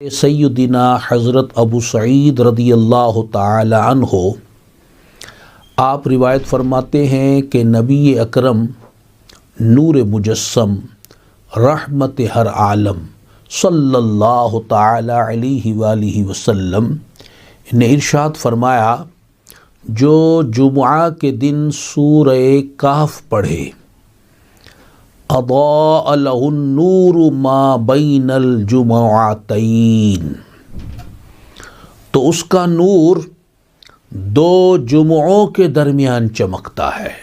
سیدنا حضرت ابو سعید رضی اللہ تعالی عنہ آپ روایت فرماتے ہیں کہ نبی اکرم نور مجسم رحمت ہر عالم صلی اللہ تعالی علیہ وآلہ وسلم نے ارشاد فرمایا، جو جمعہ کے دن سورہ کہف پڑھے اضاء لہ النور ما بین الجمعتین، تو اس کا نور دو جمعوں کے درمیان چمکتا ہے۔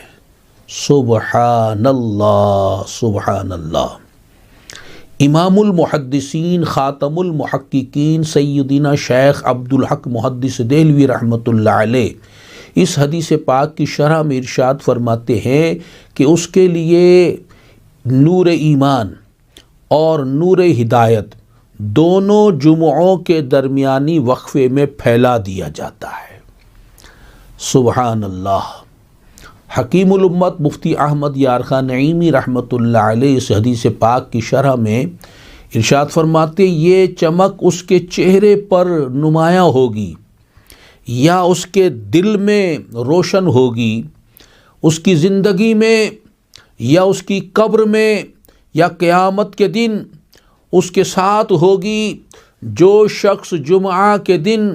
سبحان اللہ سبحان اللہ۔ امام المحدثین خاتم المحققین سیدنا شیخ عبدالحق محدث دہلوی رحمۃ اللہ علیہ اس حدیث پاک کی شرح میں ارشاد فرماتے ہیں کہ اس کے لیے نور ایمان اور نور ہدایت دونوں جمعوں کے درمیانی وقفے میں پھیلا دیا جاتا ہے۔ سبحان اللہ۔ حکیم الامت مفتی احمد یارخان نعیمی رحمۃ اللہ علیہ اس حدیث پاک کی شرح میں ارشاد فرماتے، یہ چمک اس کے چہرے پر نمایاں ہوگی یا اس کے دل میں روشن ہوگی، اس کی زندگی میں یا اس کی قبر میں یا قیامت کے دن اس کے ساتھ ہوگی۔ جو شخص جمعہ کے دن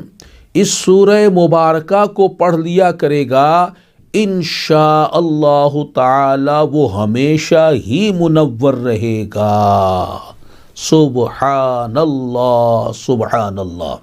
اس سورہ مبارکہ کو پڑھ لیا کرے گا انشاءاللہ تعالی وہ ہمیشہ ہی منور رہے گا۔ سبحان اللہ سبحان اللہ۔